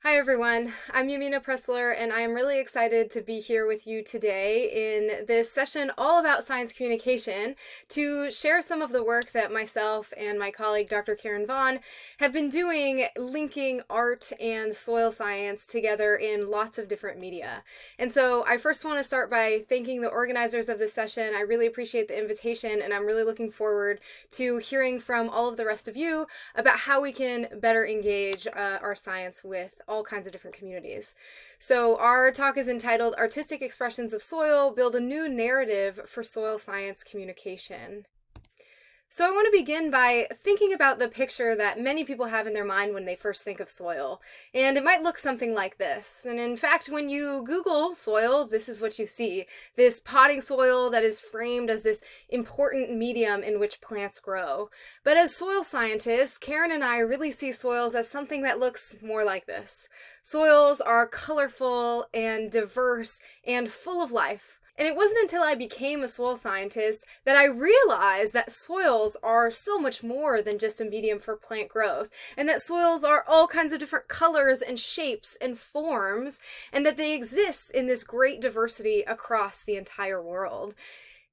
Hi everyone, I'm Yamina Pressler and I'm really excited to be here with you today in this session all about science communication to share some of the work that myself and my colleague Dr. Karen Vaughan have been doing linking art and soil science together in lots of different media. And so I first want to start by thanking the organizers of this session. I really appreciate the invitation and I'm really looking forward to hearing from all of the rest of you about how we can better engage our science with all kinds of different communities. So our talk is entitled Artistic Expressions of Soil, Build a New Narrative for Soil Science Communication. So I want to begin by thinking about the picture that many people have in their mind when they first think of soil. And it might look something like this. And in fact, when you Google soil, this is what you see. This potting soil that is framed as this important medium in which plants grow. But as soil scientists, Karen and I really see soils as something that looks more like this. Soils are colorful and diverse and full of life. And it wasn't until I became a soil scientist that I realized that soils are so much more than just a medium for plant growth, and that soils are all kinds of different colors and shapes and forms, and that they exist in this great diversity across the entire world.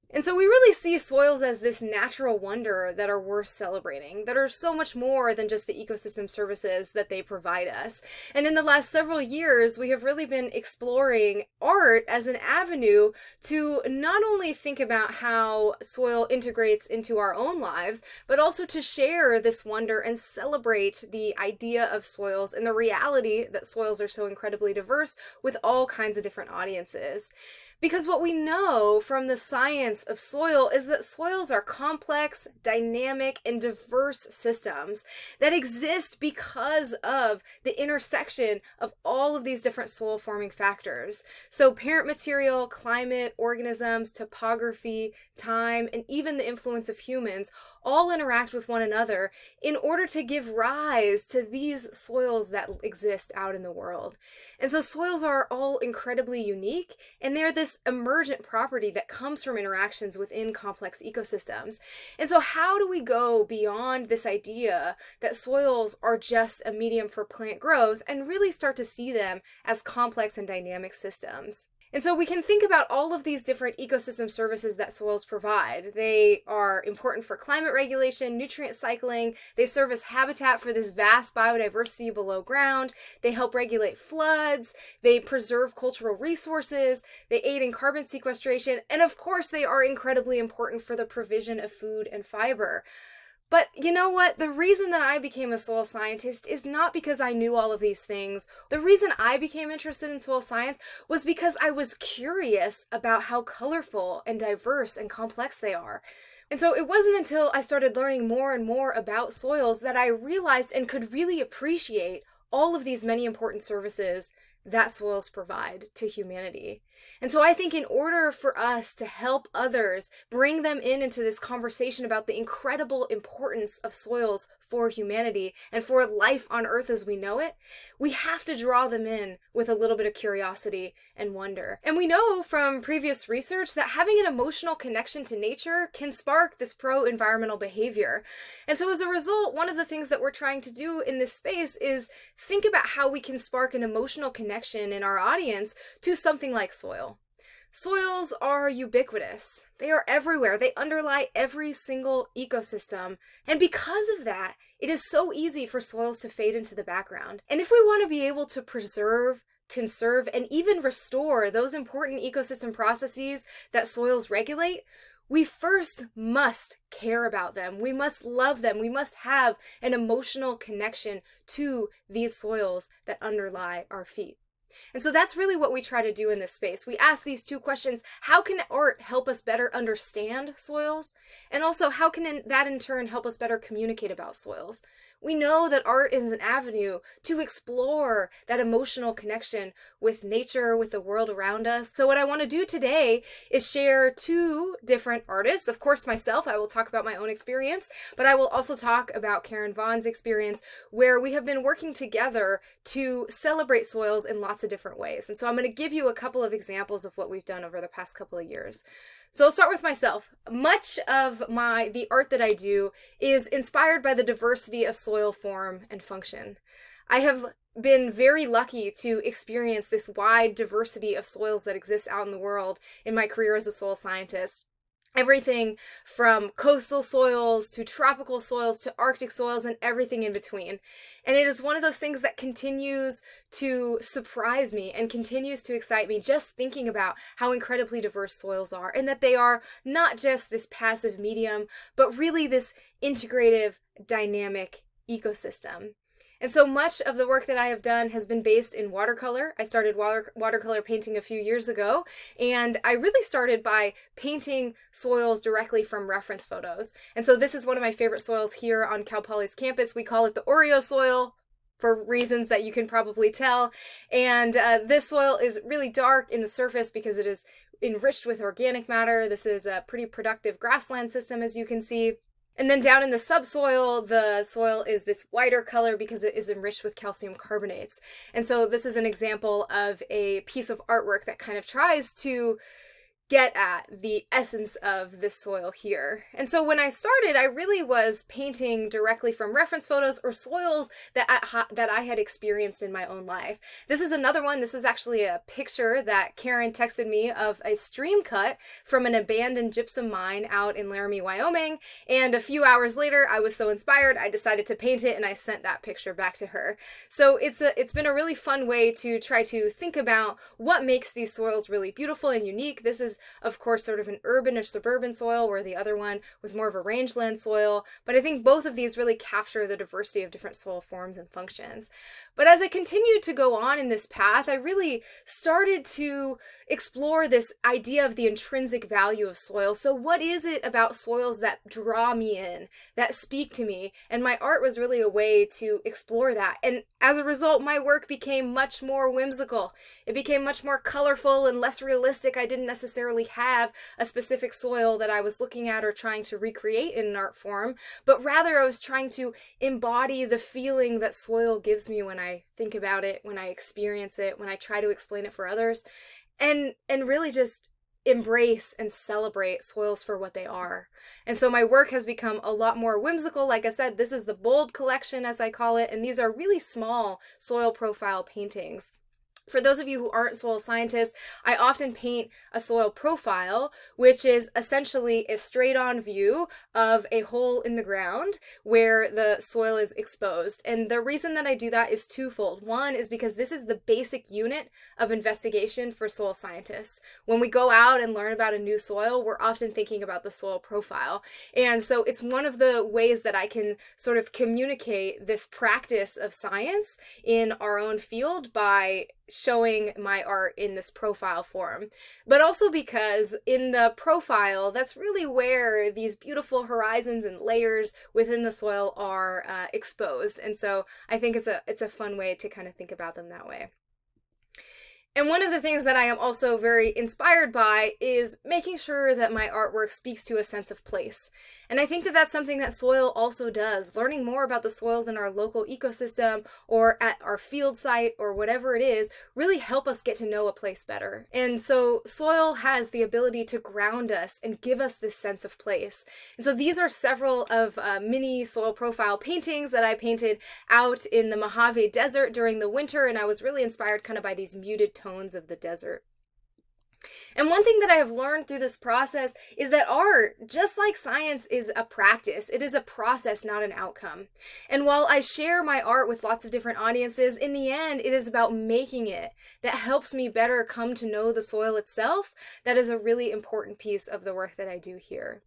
And so we really see soils as this natural wonder that are worth celebrating, that are so much more than just the ecosystem services that they provide us. And in the last several years, we have really been exploring art as an avenue to not only think about how soil integrates into our own lives, but also to share this wonder and celebrate the idea of soils and the reality that soils are so incredibly diverse with all kinds of different audiences. Because what we know from the science of soil is that soils are complex, dynamic, and diverse systems that exist because of the intersection of all of these different soil forming factors. So parent material, climate, organisms, topography, time, and even the influence of humans all interact with one another in order to give rise to these soils that exist out in the world. And so soils are all incredibly unique, and they're this emergent property that comes from interactions within complex ecosystems. And so how do we go beyond this idea that soils are just a medium for plant growth and really start to see them as complex and dynamic systems? And so we can think about all of these different ecosystem services that soils provide. They are important for climate regulation, nutrient cycling. They serve as habitat for this vast biodiversity below ground. They help regulate floods. They preserve cultural resources. They aid in carbon sequestration. And of course, they are incredibly important for the provision of food and fiber. But you know what? The reason that I became a soil scientist is not because I knew all of these things. The reason I became interested in soil science was because I was curious about how colorful and diverse and complex they are. And so it wasn't until I started learning more and more about soils that I realized and could really appreciate all of these many important services that soils provide to humanity. And so I think in order for us to help others, bring them into this conversation about the incredible importance of soils for humanity and for life on Earth as we know it, we have to draw them in with a little bit of curiosity and wonder. And we know from previous research that having an emotional connection to nature can spark this pro-environmental behavior. And so as a result, one of the things that we're trying to do in this space is think about how we can spark an emotional connection in our audience to something like soil. Soils are ubiquitous. They are everywhere. They underlie every single ecosystem. And because of that, it is so easy for soils to fade into the background. And if we want to be able to preserve, conserve, and even restore those important ecosystem processes that soils regulate, we first must care about them. We must love them. We must have an emotional connection to these soils that underlie our feet. And so that's really what we try to do in this space. We ask these two questions: how can art help us better understand soils? And also, how can that in turn help us better communicate about soils? We know that art is an avenue to explore that emotional connection with nature, with the world around us. So what I want to do today is share two different artists. Of course, myself, I will talk about my own experience, but I will also talk about Karen Vaughan's experience, where we have been working together to celebrate soils in lots of different ways. And so I'm going to give you a couple of examples of what we've done over the past couple of years. So I'll start with myself. Much of the art that I do is inspired by the diversity of soil form and function. I have been very lucky to experience this wide diversity of soils that exist out in the world in my career as a soil scientist. Everything from coastal soils to tropical soils to Arctic soils and everything in between. And it is one of those things that continues to surprise me and continues to excite me just thinking about how incredibly diverse soils are, and that they are not just this passive medium, but really this integrative, dynamic ecosystem. And so much of the work that I have done has been based in watercolor. I started watercolor painting a few years ago, and I really started by painting soils directly from reference photos. And so this is one of my favorite soils here on Cal Poly's campus. We call it the Oreo soil for reasons that you can probably tell. And this soil is really dark in the surface because it is enriched with organic matter. This is a pretty productive grassland system, as you can see. And then down in the subsoil, the soil is this whiter color because it is enriched with calcium carbonates. And so this is an example of a piece of artwork that kind of tries to get at the essence of this soil here. And so when I started, I really was painting directly from reference photos or soils that I had experienced in my own life. This is another one. This is actually a picture that Karen texted me of a stream cut from an abandoned gypsum mine out in Laramie, Wyoming. And a few hours later, I was so inspired, I decided to paint it, and I sent that picture back to her. So it's been a really fun way to try to think about what makes these soils really beautiful and unique. This is, of course, sort of an urban or suburban soil, where the other one was more of a rangeland soil. But I think both of these really capture the diversity of different soil forms and functions. But as I continued to go on in this path, I really started to explore this idea of the intrinsic value of soil. So what is it about soils that draw me in, that speak to me? And my art was really a way to explore that. And as a result, my work became much more whimsical. It became much more colorful and less realistic. I didn't necessarily have a specific soil that I was looking at or trying to recreate in an art form, but rather I was trying to embody the feeling that soil gives me when I think about it, when I experience it, when I try to explain it for others, and really just embrace and celebrate soils for what they are. And so my work has become a lot more whimsical. Like I said, this is the Bold collection, as I call it, and these are really small soil profile paintings. For those of you who aren't soil scientists, I often paint a soil profile, which is essentially a straight-on view of a hole in the ground where the soil is exposed. And the reason that I do that is twofold. One is because this is the basic unit of investigation for soil scientists. When we go out and learn about a new soil, we're often thinking about the soil profile. And so it's one of the ways that I can sort of communicate this practice of science in our own field by showing my art in this profile form, but also because in the profile, that's really where these beautiful horizons and layers within the soil are exposed. And so I think it's a fun way to kind of think about them that way. And one of the things that I am also very inspired by is making sure that my artwork speaks to a sense of place. And I think that that's something that soil also does. Learning more about the soils in our local ecosystem or at our field site or whatever it is really help us get to know a place better. And so soil has the ability to ground us and give us this sense of place. And so these are several of mini soil profile paintings that I painted out in the Mojave Desert during the winter, and I was really inspired kind of by these muted tones of the desert. And one thing that I have learned through this process is that art, just like science, is a practice. It is a process, not an outcome. And while I share my art with lots of different audiences, in the end, it is about making it that helps me better come to know the soil itself. That is a really important piece of the work that I do here.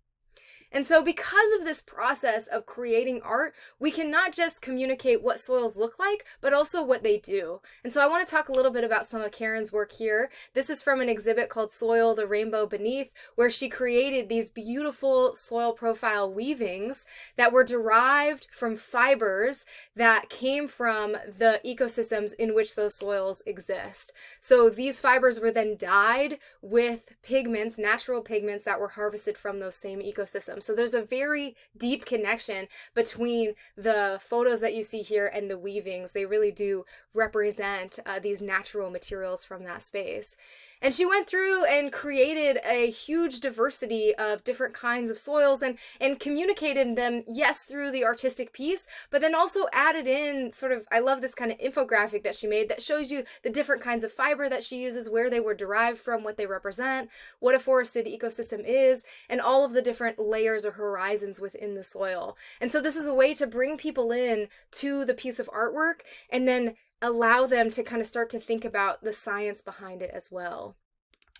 And so because of this process of creating art, we can not just communicate what soils look like, but also what they do. And so I want to talk a little bit about some of Karen's work here. This is from an exhibit called Soil, the Rainbow Beneath, where she created these beautiful soil profile weavings that were derived from fibers that came from the ecosystems in which those soils exist. So these fibers were then dyed with pigments, natural pigments that were harvested from those same ecosystems. ecosystem. So there's a very deep connection between the photos that you see here and the weavings. They really do represent these natural materials from that space. And she went through and created a huge diversity of different kinds of soils and communicated them, yes, through the artistic piece, but then also added in sort of, I love this kind of infographic that she made that shows you the different kinds of fiber that she uses, where they were derived from, what they represent, what a forested ecosystem is, and all of the different layers or horizons within the soil. And so this is a way to bring people in to the piece of artwork and then allow them to kind of start to think about the science behind it as well.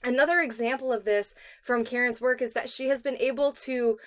Another example of this from Karen's work is that she has been able to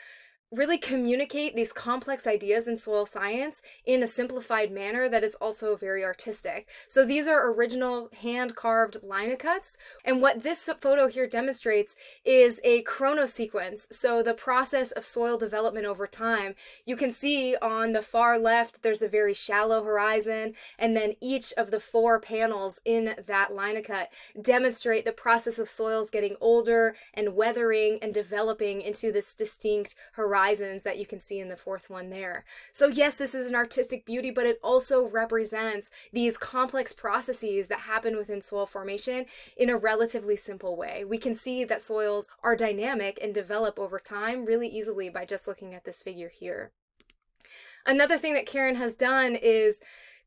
really communicate these complex ideas in soil science in a simplified manner that is also very artistic. So these are original hand-carved linocuts, and what this photo here demonstrates is a chronosequence, so the process of soil development over time. You can see on the far left there's a very shallow horizon, and then each of the 4 panels in that linocut demonstrate the process of soils getting older and weathering and developing into this distinct horizon that you can see in the 4th one there. So yes, this is an artistic beauty, but it also represents these complex processes that happen within soil formation in a relatively simple way. We can see that soils are dynamic and develop over time really easily by just looking at this figure here. Another thing that Karen has done is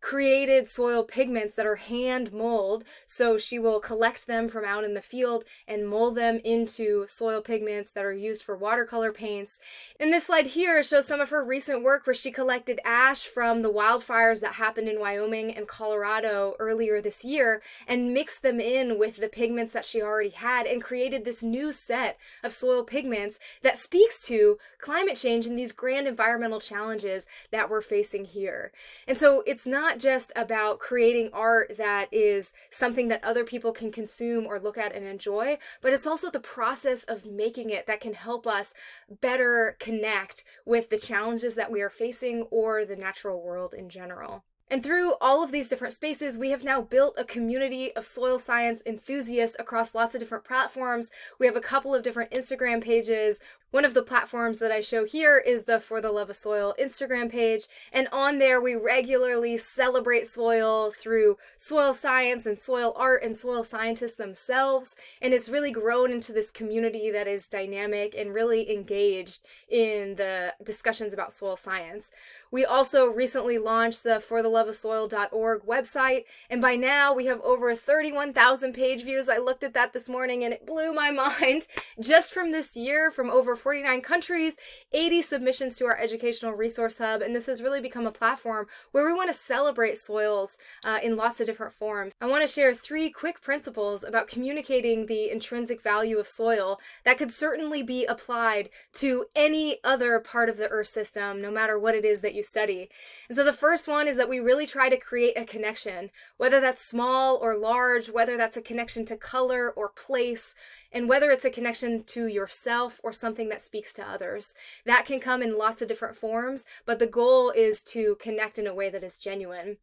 created soil pigments that are hand mold. So she will collect them from out in the field and mold them into soil pigments that are used for watercolor paints. And this slide here shows some of her recent work where she collected ash from the wildfires that happened in Wyoming and Colorado earlier this year and mixed them in with the pigments that she already had and created this new set of soil pigments that speaks to climate change and these grand environmental challenges that we're facing here. And so it's not just about creating art that is something that other people can consume or look at and enjoy, but it's also the process of making it that can help us better connect with the challenges that we are facing or the natural world in general. And through all of these different spaces, we have now built a community of soil science enthusiasts across lots of different platforms. We have a couple of different Instagram pages. One of the platforms that I show here is the For the Love of Soil Instagram page, and on there we regularly celebrate soil through soil science and soil art and soil scientists themselves, and it's really grown into this community that is dynamic and really engaged in the discussions about soil science. We also recently launched the fortheloveofsoil.org website, and by now we have over 31,000 page views. I looked at that this morning and it blew my mind. Just from this year, from over 49 countries, 80 submissions to our educational resource hub, and this has really become a platform where we want to celebrate soils in lots of different forms. I want to share 3 quick principles about communicating the intrinsic value of soil that could certainly be applied to any other part of the Earth system, no matter what it is that you study. And so the first one is that we really try to create a connection, whether that's small or large, whether that's a connection to color or place, and whether it's a connection to yourself or something that speaks to others. That can come in lots of different forms, but the goal is to connect in a way that is genuine.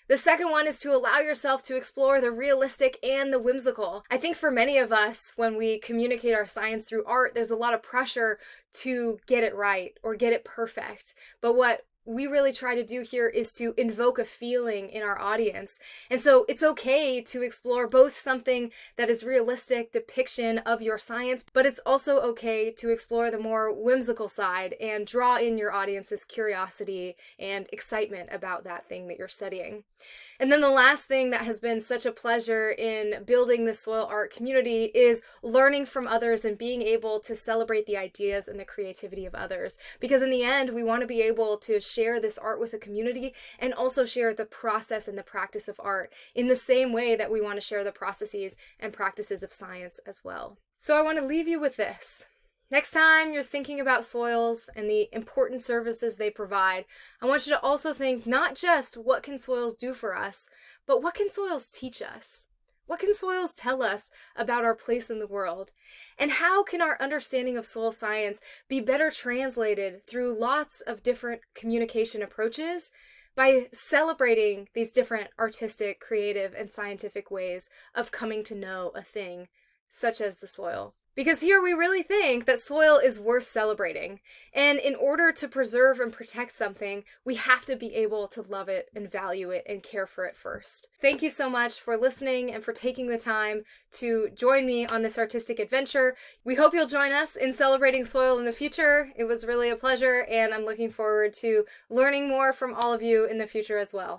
The second one is to allow yourself to explore the realistic and the whimsical. I think for many of us, when we communicate our science through art, there's a lot of pressure to get it right or get it perfect. But what we really try to do here is to invoke a feeling in our audience. And so it's okay to explore both something that is realistic depiction of your science, but it's also okay to explore the more whimsical side and draw in your audience's curiosity and excitement about that thing that you're studying. And then the last thing that has been such a pleasure in building the soil art community is learning from others and being able to celebrate the ideas and the creativity of others. Because in the end, we want to be able to share this art with a community and also share the process and the practice of art in the same way that we want to share the processes and practices of science as well. So I want to leave you with this. Next time you're thinking about soils and the important services they provide, I want you to also think not just what can soils do for us, but what can soils teach us? What can soils tell us about our place in the world? And how can our understanding of soil science be better translated through lots of different communication approaches by celebrating these different artistic, creative, and scientific ways of coming to know a thing, such as the soil? Because here we really think that soil is worth celebrating. And in order to preserve and protect something, we have to be able to love it and value it and care for it first. Thank you so much for listening and for taking the time to join me on this artistic adventure. We hope you'll join us in celebrating soil in the future. It was really a pleasure, and I'm looking forward to learning more from all of you in the future as well.